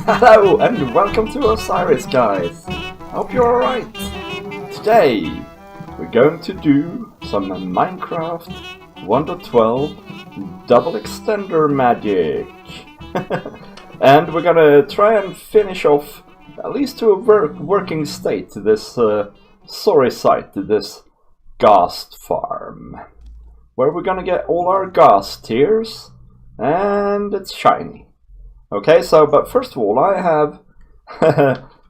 Hello and welcome to Osiris, guys. Hope you're alright. Today we're going to do some Minecraft 1.12 double extender magic. And we're gonna try and finish off at least to a working state this sorry site, this GHAST farm, where we're gonna get all our GHAST tiers and it's shiny. Okay, so but first of all, I have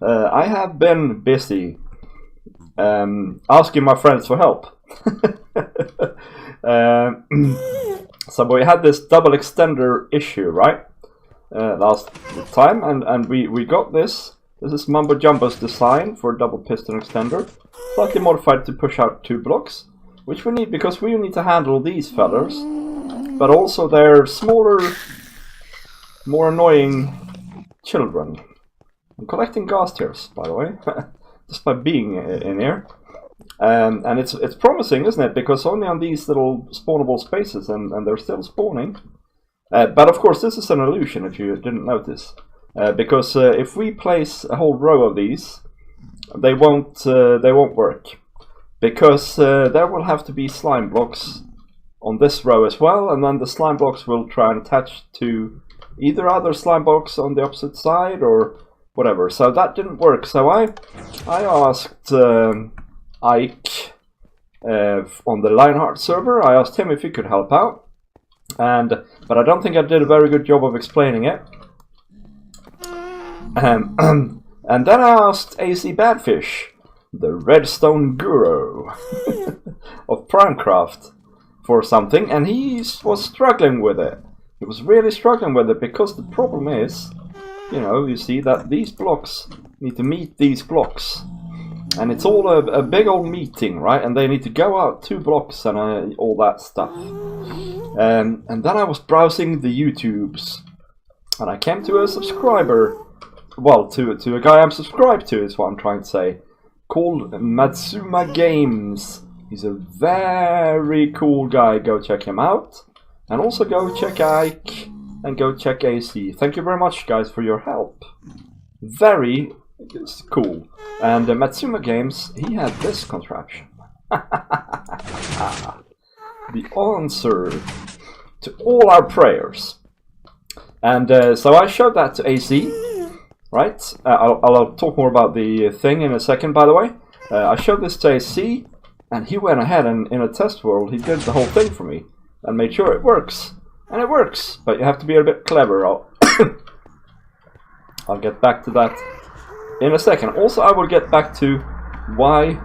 I have been busy asking my friends for help. So we had this double extender issue, right? Last time, and we got this. This is Mumbo Jumbo's design for double piston extender, slightly modified to push out 2 blocks, which we need because we need to handle these fellas, but also their smaller, more annoying children. I'm collecting ghast tears, by the way, just by being in here. And it's promising, isn't it? Because only on these little spawnable spaces, and they're still spawning. But of course, this is an illusion if you didn't notice. Because if we place a whole row of these, they won't work. Because there will have to be slime blocks on this row as well, and then the slime blocks will try and attach to either other slime blocks on the opposite side or whatever. So that didn't work. So I asked Ike on the Lionheart server. I asked him if he could help out, but I don't think I did a very good job of explaining it. And then I asked AC Badfish, the redstone guru of Primecraft, for something, and he was struggling with it. He was really struggling with it because the problem is, you see that these blocks need to meet these blocks. And it's all a big old meeting, right? And they need to go out 2 blocks and all that stuff. And then I was browsing the YouTubes, and I came to a subscriber, well, to a guy I'm subscribed to, is what I'm trying to say, called Matsuma Games. He's a very cool guy. Go check him out. And also go check Ike and go check AC. Thank you very much, guys, for your help. Very cool. And Matsuma Games, he had this contraption. The answer to all our prayers. And so I showed that to AC, right? I'll talk more about the thing in a second, by the way. I showed this to AC, and he went ahead and in a test world, he did the whole thing for me and made sure it works. And it works, but you have to be a bit clever. I'll get back to that in a second. Also, I will get back to why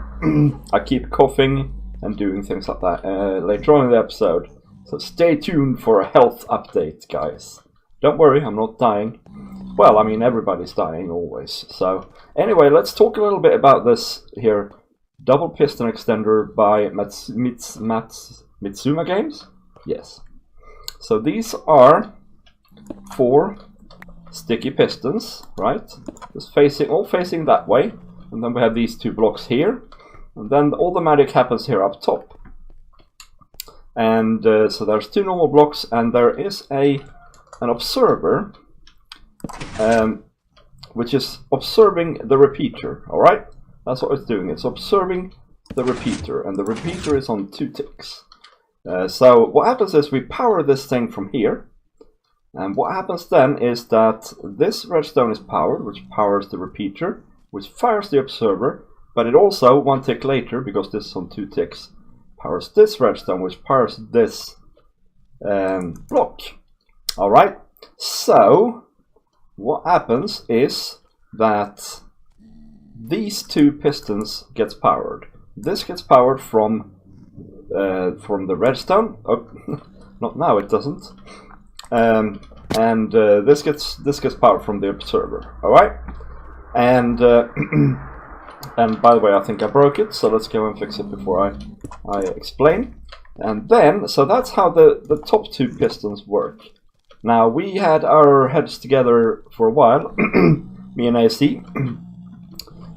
I keep coughing and doing things like that later on in the episode. So stay tuned for a health update, guys. Don't worry, I'm not dying. Well, I mean, everybody's dying always. So anyway, let's talk a little bit about this here. Double piston extender by Matsuma Games? Yes. So these are 4 sticky pistons, right? Just all facing that way. And then we have these 2 blocks here. And then all the magic happens here up top. And so there's 2 normal blocks, and there is an observer, which is observing the repeater, alright? That's what it's doing. It's observing the repeater, and the repeater is on 2 ticks. So what happens is we power this thing from here, and what happens then is that this redstone is powered, which powers the repeater, which fires the observer, but it also, 1 tick later, because this is on 2 ticks, powers this redstone, which powers this block. Alright, so what happens is that these 2 pistons gets powered. This gets powered from the redstone. Oh, not now, it doesn't. This gets powered from the observer. All right, and and by the way, I think I broke it, so let's go and fix it before I explain. And then, so that's how the top 2 pistons work. Now we had our heads together for a while, me and AC,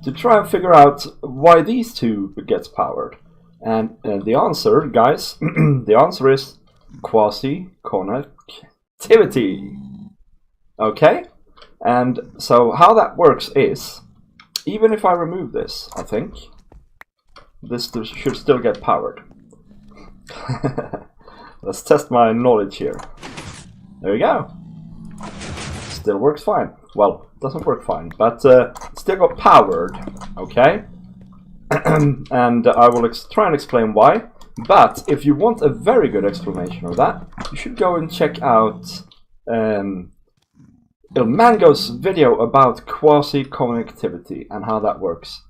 to try and figure out why these 2 gets powered. And the answer, guys, the answer is quasi-connectivity. Okay? And so how that works is, even if I remove this, I think, this should still get powered. Let's test my knowledge here. There we go. Still works fine. Well, doesn't work fine, but still got powered, okay? And I will try and explain why. But if you want a very good explanation of that, you should go and check out Ilmango's video about quasi-connectivity and how that works.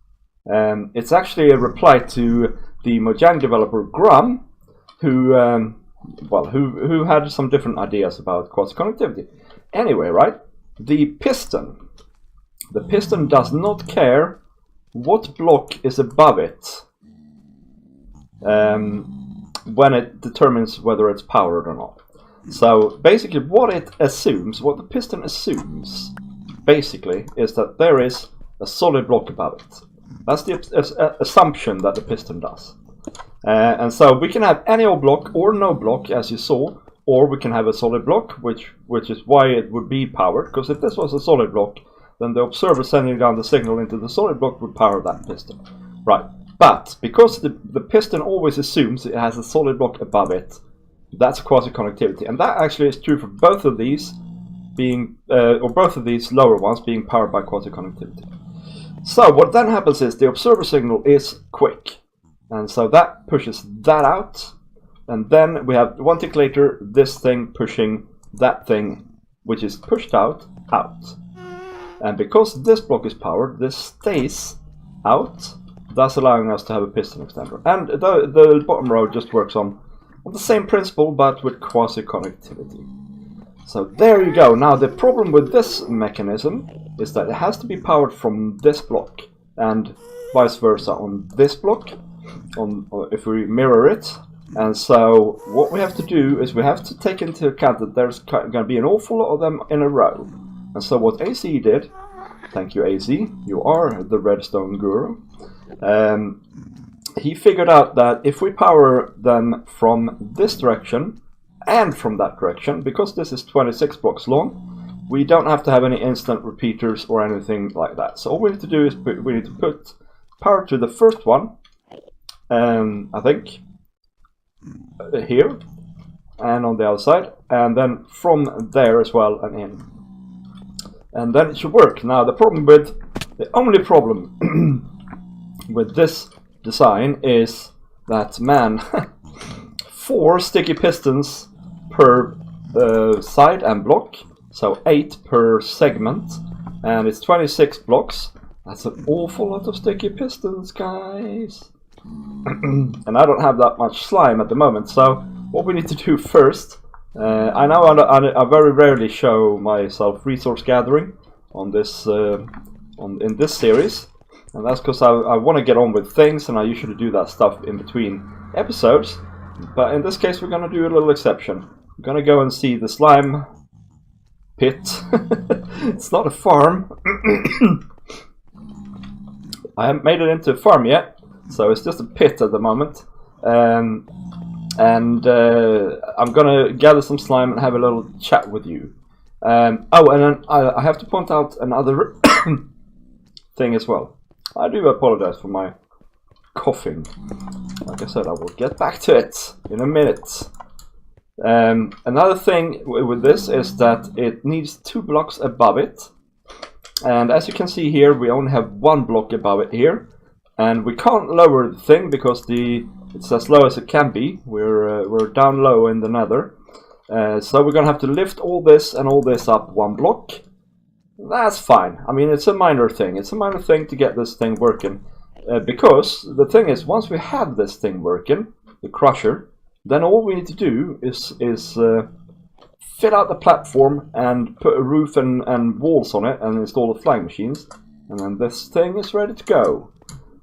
It's actually a reply to the Mojang developer Grum, who had some different ideas about quasi-connectivity. Anyway, right? The piston does not care what block is above it when it determines whether it's powered or not. So basically what the piston assumes, basically, is that there is a solid block above it. That's the assumption that the piston does. And so we can have any old block or no block, as you saw, or we can have a solid block, which is why it would be powered, because if this was a solid block, then the observer sending down the signal into the solid block would power that piston. Right, but because the piston always assumes it has a solid block above it, that's quasi-connectivity, and that actually is true for both of these being, or both of these lower ones being powered by quasi-connectivity. So what then happens is the observer signal is quick, and so that pushes that out, and then we have one tick later this thing pushing that thing, which is pushed out. And because this block is powered, this stays out, thus allowing us to have a piston extender. And the bottom row just works on the same principle, but with quasi-connectivity. So there you go. Now the problem with this mechanism is that it has to be powered from this block, and vice versa on this block, if we mirror it. And so what we have to do is we have to take into account that there's going to be an awful lot of them in a row. And so what AZ did, thank you AZ, you are the redstone guru, he figured out that if we power them from this direction and from that direction, because this is 26 blocks long, we don't have to have any instant repeaters or anything like that. So all we need to do is we need to put power to the first one, I think, here, and on the other side, and then from there as well and in. And then it should work. Now the only problem with this design is that, man, 4 sticky pistons per side and block, so 8 per segment, and it's 26 blocks. That's an awful lot of sticky pistons, guys. And I don't have that much slime at the moment, so what we need to do first, I know I very rarely show myself resource gathering on this in this series, and that's because I want to get on with things, and I usually do that stuff in between episodes. But in this case, we're going to do a little exception. We're going to go and see the slime pit. It's not a farm. I haven't made it into a farm yet, so it's just a pit at the moment. And I'm going to gather some slime and have a little chat with you. Oh, and then I have to point out another thing as well. I do apologize for my coughing. Like I said, I will get back to it in a minute. Another thing with this is that it needs 2 blocks above it. And as you can see here, we only have 1 block above it here. And we can't lower the thing because it's as low as it can be. We're down low in the nether. So we're going to have to lift all this and all this up 1 block. That's fine. I mean, it's a minor thing. It's a minor thing to get this thing working. Because the thing is, once we have this thing working, the crusher, then all we need to do is fit out the platform and put a roof and walls on it and install the flying machines. And then this thing is ready to go.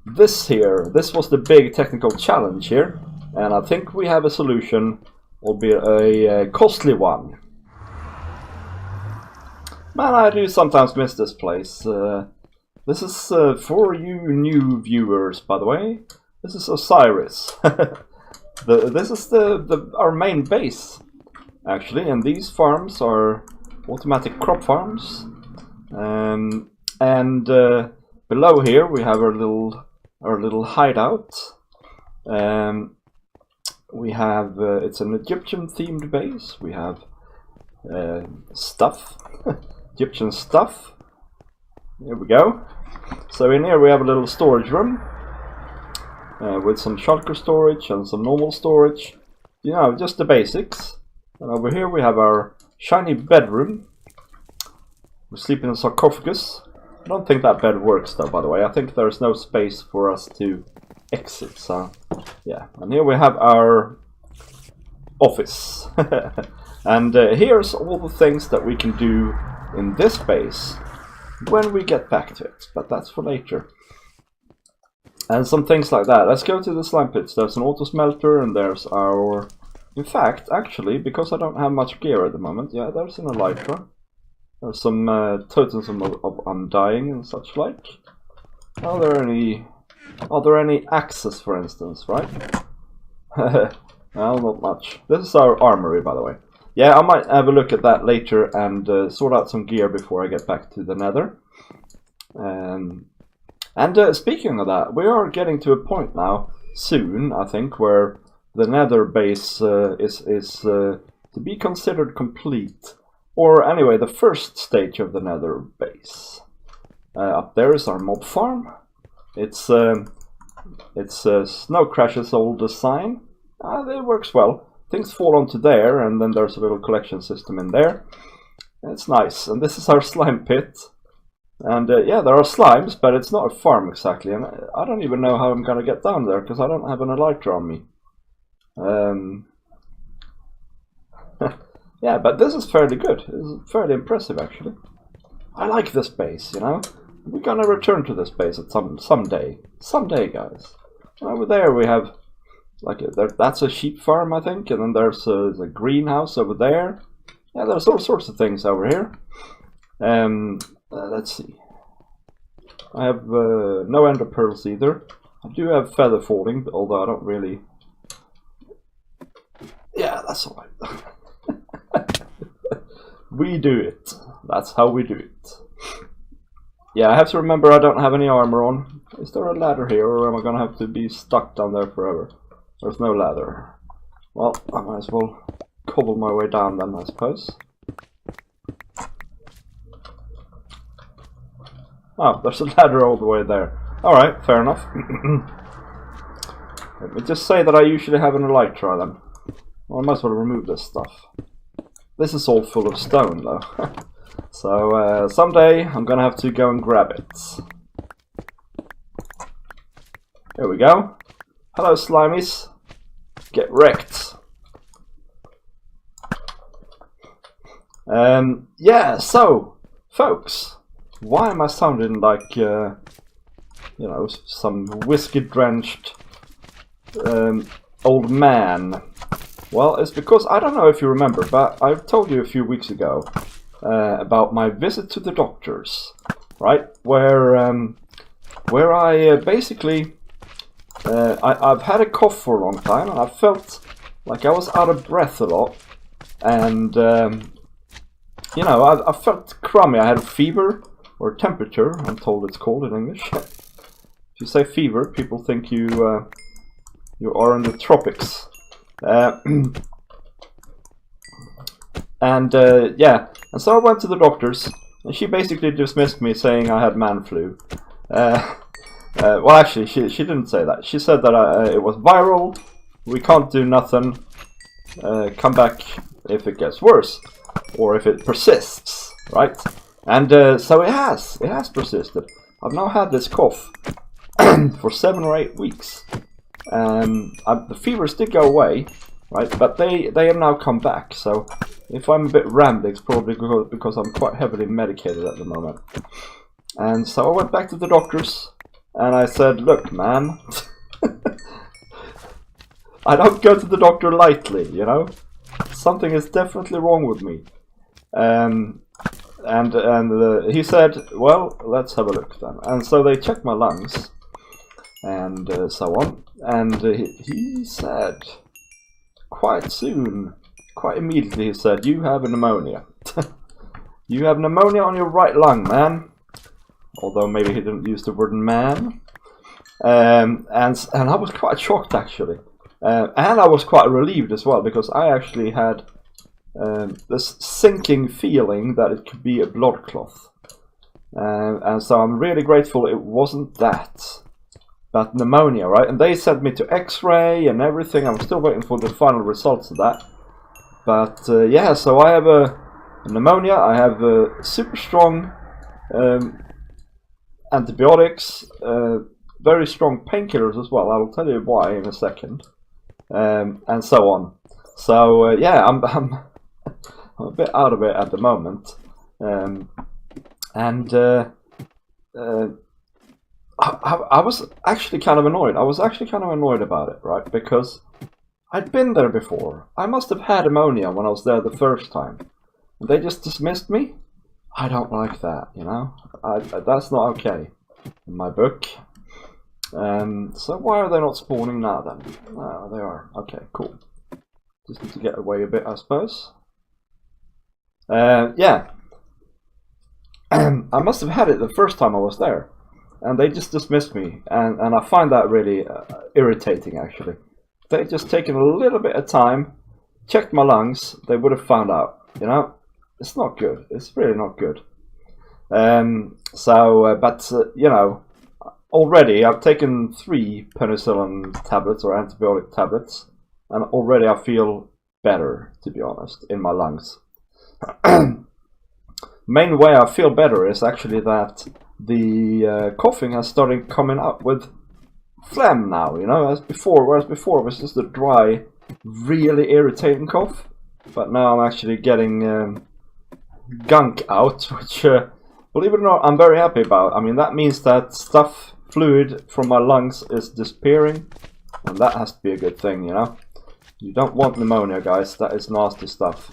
This was the big technical challenge here. And I think we have a solution, albeit a costly one. Man, I do sometimes miss this place. This is for you new viewers, by the way. This is Osiris. This is our main base, actually, and these farms are automatic crop farms. And below here we have our little hideout. We have it's an Egyptian themed base. We have stuff, Egyptian stuff. Here we go. So in here we have a little storage room with some shulker storage and some normal storage. You know, just the basics. And over here we have our shiny bedroom. We sleep in a sarcophagus. I don't think that bed works though, by the way. I think there's no space for us to exit, so yeah. And here we have our office. And here's all the things that we can do in this base when we get back to it, but that's for later. And some things like that. Let's go to the slime pits. There's an auto smelter, and there's our... In fact, actually, because I don't have much gear at the moment, yeah, there's an elytra. There's some totems of undying and such like. Are there any axes, for instance, right? Well, not much. This is our armory, by the way. Yeah, I might have a look at that later and sort out some gear before I get back to the nether. And speaking of that, we are getting to a point now, soon, I think, where the nether base is to be considered complete. Or anyway, the first stage of the nether base. Up there is our mob farm. It's Snow Crash's old design. It works well. Things fall onto there, and then there's a little collection system in there. It's nice. And this is our slime pit. And yeah, there are slimes, but it's not a farm exactly. And I don't even know how I'm going to get down there, because I don't have an elytra on me. Yeah, but this is fairly good. It's fairly impressive, actually. I like this base, you know. We're going to return to this base at someday. Someday, guys. Over there we have... Like that's a sheep farm, I think, and then there's a greenhouse over there. Yeah, there's all sorts of things over here. Let's see. I have no ender pearls either. I do have feather falling, although I don't really... Yeah, that's alright. We do it. That's how we do it. Yeah, I have to remember I don't have any armor on. Is there a ladder here, or am I gonna have to be stuck down there forever? There's no ladder. Well, I might as well cobble my way down then, I suppose. Oh, there's a ladder all the way there. Alright, fair enough. Let me just say that I usually have an elytra then. Well, I might as well remove this stuff. This is all full of stone though. So someday I'm gonna have to go and grab it. Here we go. Hello, slimies. Get wrecked. Yeah, so, folks, why am I sounding like, you know, some whiskey-drenched old man? Well, it's because, I don't know if you remember, but I've told you a few weeks ago about my visit to the doctors, right? Where I basically... I've had a cough for a long time, and I felt like I was out of breath a lot, and you know, I felt crummy. I had a fever, or temperature, I'm told it's called in English. If you say fever, people think you are in the tropics. And yeah, and so I went to the doctors, and she basically dismissed me, saying I had man flu. Well, actually, she didn't say that. She said that it was viral, we can't do nothing, come back if it gets worse, or if it persists, right? And so it has persisted. I've now had this cough for 7 or 8 weeks. The fevers did go away, right? But they have now come back, so if I'm a bit rambling, it's probably because I'm quite heavily medicated at the moment. And so I went back to the doctors. And I said, look, man, I don't go to the doctor lightly, you know? Something is definitely wrong with me. And he said, well, let's have a look then. And so they checked my lungs, and so on. And he said, quite soon, quite immediately, he said, you have a pneumonia. You have pneumonia on your right lung, man. Although maybe he didn't use the word man. And I was quite shocked actually. And I was quite relieved as well, because I actually had this sinking feeling that it could be a blood clot. And so I'm really grateful it wasn't that. But pneumonia, right? And they sent me to X-ray and everything. I'm still waiting for the final results of that. But yeah, so I have a pneumonia. I have super strong antibiotics, very strong painkillers as well. I will tell you why in a second, and so on. So yeah, I'm a bit out of it at the moment, I was actually kind of annoyed. I was actually kind of annoyed about it, right? Because I'd been there before. I must have had pneumonia when I was there the first time. And they just dismissed me? I don't like that, you know? That's not okay in my book. So why are they not spawning now then? Oh, they are. Okay, cool. Just need to get away a bit, I suppose. Yeah. I must have had it the first time I was there. And they just dismissed me, and I find that really irritating actually. If they'd just taken a little bit of time, checked my lungs, they would have found out, you know? It's not good, it's really not good. You know, already I've taken 3 penicillin tablets or antibiotic tablets, and already I feel better, to be honest, in my lungs. Main way I feel better is actually that the coughing has started coming up with phlegm now, you know, whereas before it was just a dry, really irritating cough. But now I'm actually getting gunk out, which, believe it or not, I'm very happy about. I mean, that means that fluid from my lungs is disappearing, and that has to be a good thing, you know. You don't want pneumonia, guys, that is nasty stuff.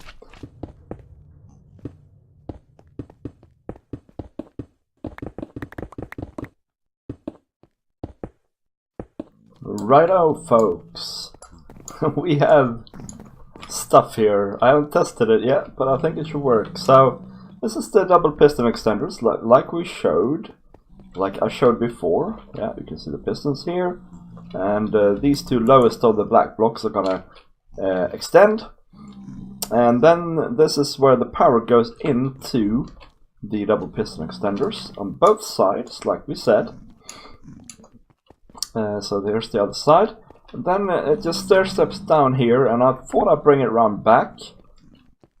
Righto, folks. We have stuff here. I haven't tested it yet, but I think it should work. So, this is the double piston extenders, like we showed. Like I showed before. Yeah, you can see the pistons here. And these 2 lowest of the black blocks are gonna extend. And then this is where the power goes into the double piston extenders on both sides, like we said. So there's the other side. And then it just stair steps down here, and I thought I'd bring it around back.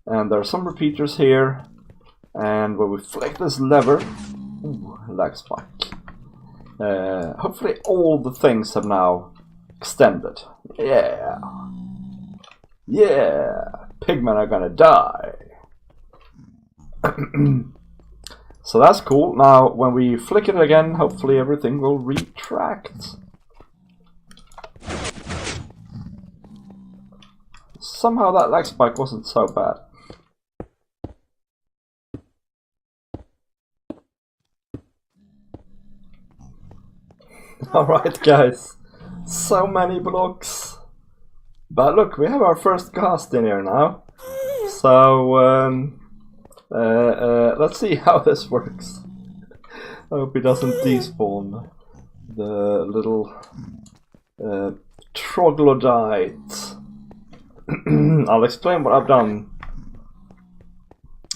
And there are some repeaters here. And when we flick this lever, ooh, lag spike. Hopefully all the things have now extended. Yeah. Yeah. Pigmen are gonna die. So that's cool. Now when we flick it again, hopefully everything will retract. Somehow that lag spike wasn't so bad. Alright guys, so many blocks. But look, we have our first GHAST in here now. So, let's see how this works. I hope it doesn't despawn the little troglodyte. I'll explain what I've done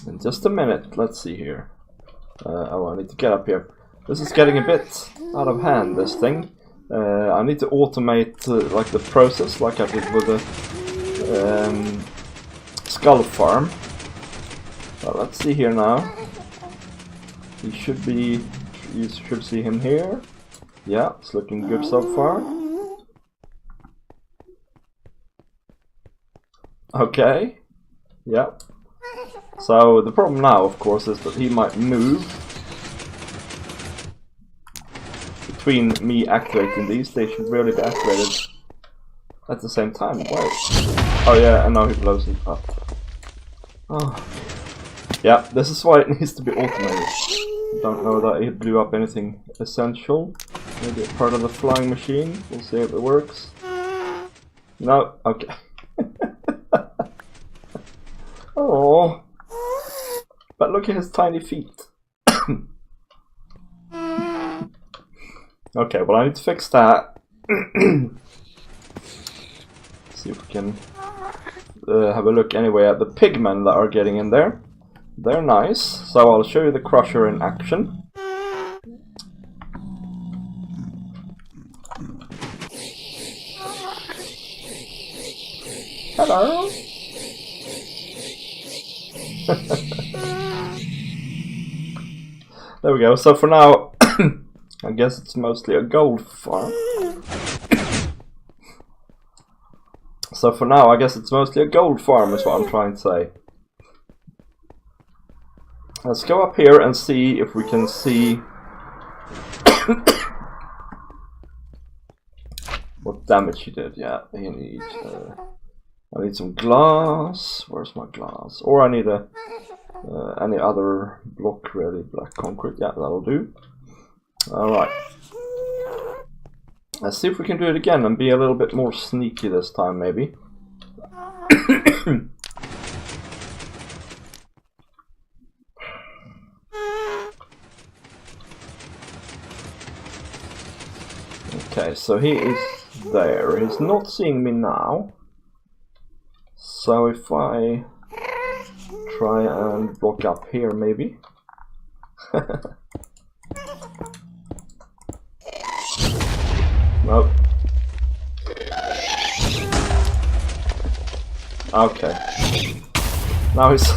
in just a minute. Let's see here. Oh, I need to get up here. This is getting a bit out of hand, this thing. I need to automate like the process, like I did with the skull farm. Well, let's see here now. You should see him here. Yeah, it's looking good so far. Okay. Yeah. So the problem now, of course, is that he might move between me activating these. They should really be activated at the same time. Wait. Oh yeah, and now he blows it up. Oh. Yeah, this is why it needs to be automated. Don't know that it blew up anything essential. Maybe a part of the flying machine. We'll see if it works. No, okay. Oh, but look at his tiny feet. Okay, well I need to fix that. See if we can have a look anyway at the pigmen that are getting in there. They're nice, so I'll show you the crusher in action. Hello! There we go, so for now, I guess it's mostly a gold farm. So for now, I guess it's mostly a gold farm is what I'm trying to say. Let's go up here and see if we can see what damage he did. Yeah, he needs. I need some glass. Where's my glass? Or I need a any other block really. Black concrete. Yeah, that'll do. All right. Let's see if we can do it again and be a little bit more sneaky this time, maybe. Okay, so he is there. He's not seeing me now. So if I try and block up here, maybe. Nope. Okay. Now he's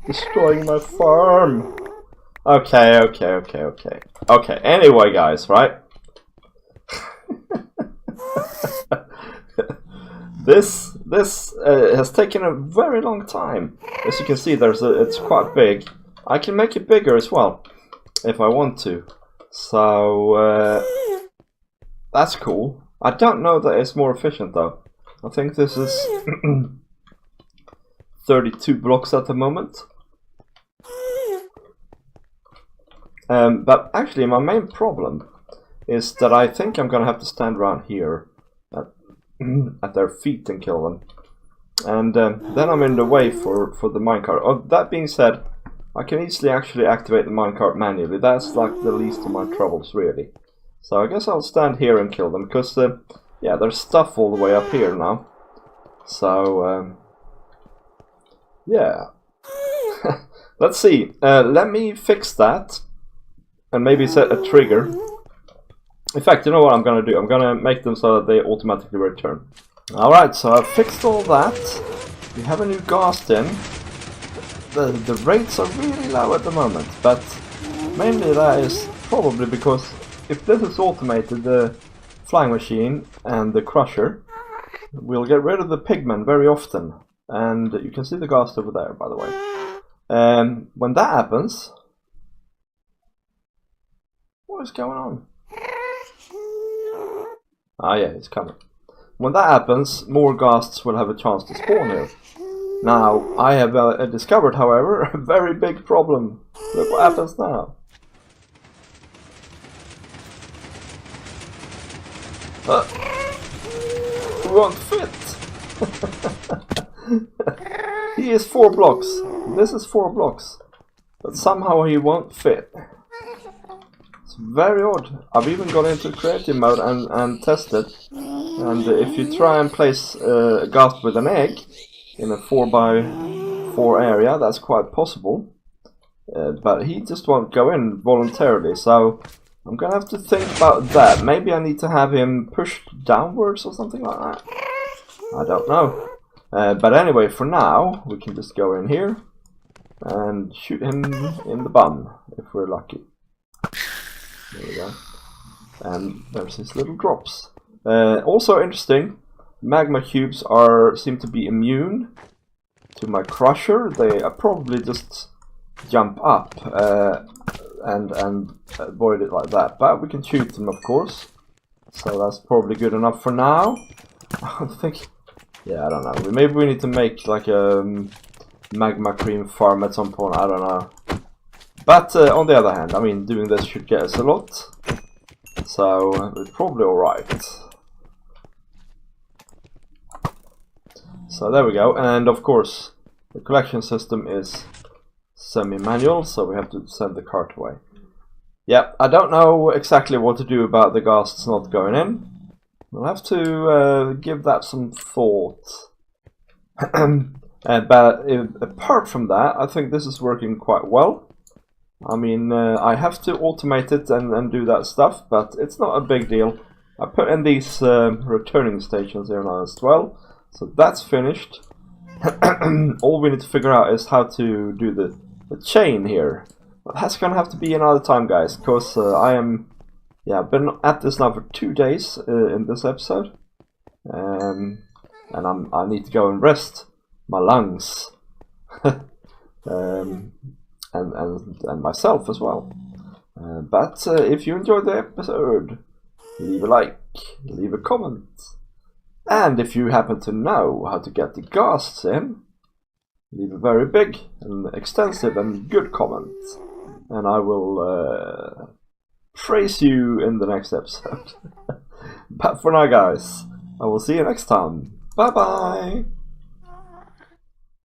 destroying my farm. Okay. Okay, anyway guys, right? This has taken a very long time. As you can see, it's quite big. I can make it bigger as well, if I want to. So, that's cool. I don't know that it's more efficient though. I think this is 32 blocks at the moment. But actually my main problem is that I think I'm gonna have to stand around here at their feet and kill them. And then I'm in the way for the minecart. Oh, that being said, I can easily actually activate the minecart manually. That's like the least of my troubles, really. So I guess I'll stand here and kill them, because yeah, there's stuff all the way up here now. So yeah. Let's see. Let me fix that and maybe set a trigger. In fact, you know what I'm gonna do? I'm gonna make them so that they automatically return. Alright, so I've fixed all that. We have a new GHAST in. The rates are really low at the moment, but mainly that is probably because if this is automated, the flying machine and the crusher, we'll get rid of the pigmen very often. And you can see the GHAST over there, by the way. When that happens... What is going on? Ah yeah, it's coming. When that happens, more ghasts will have a chance to spawn here. Now, I have discovered, however, a very big problem. Look what happens now. It won't fit. He is 4 blocks. This is 4 blocks. But somehow he won't fit. It's very odd. I've even got into creative mode and tested. And if you try and place a ghast with an egg in a 4x4 area, that's quite possible. But he just won't go in voluntarily, so I'm gonna have to think about that. Maybe I need to have him pushed downwards or something like that. I don't know. But anyway, for now, we can just go in here and shoot him in the bum, if we're lucky. There we go. And there's his little drops. Also interesting, magma cubes seem to be immune to my crusher. They probably just jump up and avoid it like that. But we can shoot them, of course. So that's probably good enough for now. I think... Yeah, I don't know. Maybe we need to make like a magma cream farm at some point. I don't know. But on the other hand, I mean, doing this should get us a lot. So it's probably alright. So there we go. And of course, The collection system is semi-manual, so we have to send the cart away. Yep, I don't know exactly what to do about the ghasts not going in. We'll have to give that some thought. But apart from that, I think this is working quite well. I mean, I have to automate it and do that stuff, but it's not a big deal. I put in these returning stations here now as well, so that's finished. All we need to figure out is how to do the chain here. But that's gonna have to be another time, guys, because I've been at this now for 2 days in this episode, and I need to go and rest my lungs, and myself as well. But if you enjoyed the episode, leave a like, leave a comment, and if you happen to know how to get the ghasts in, leave a very big and extensive and good comment, and I will praise you in the next episode. But for now, guys, I will see you next time. Bye bye!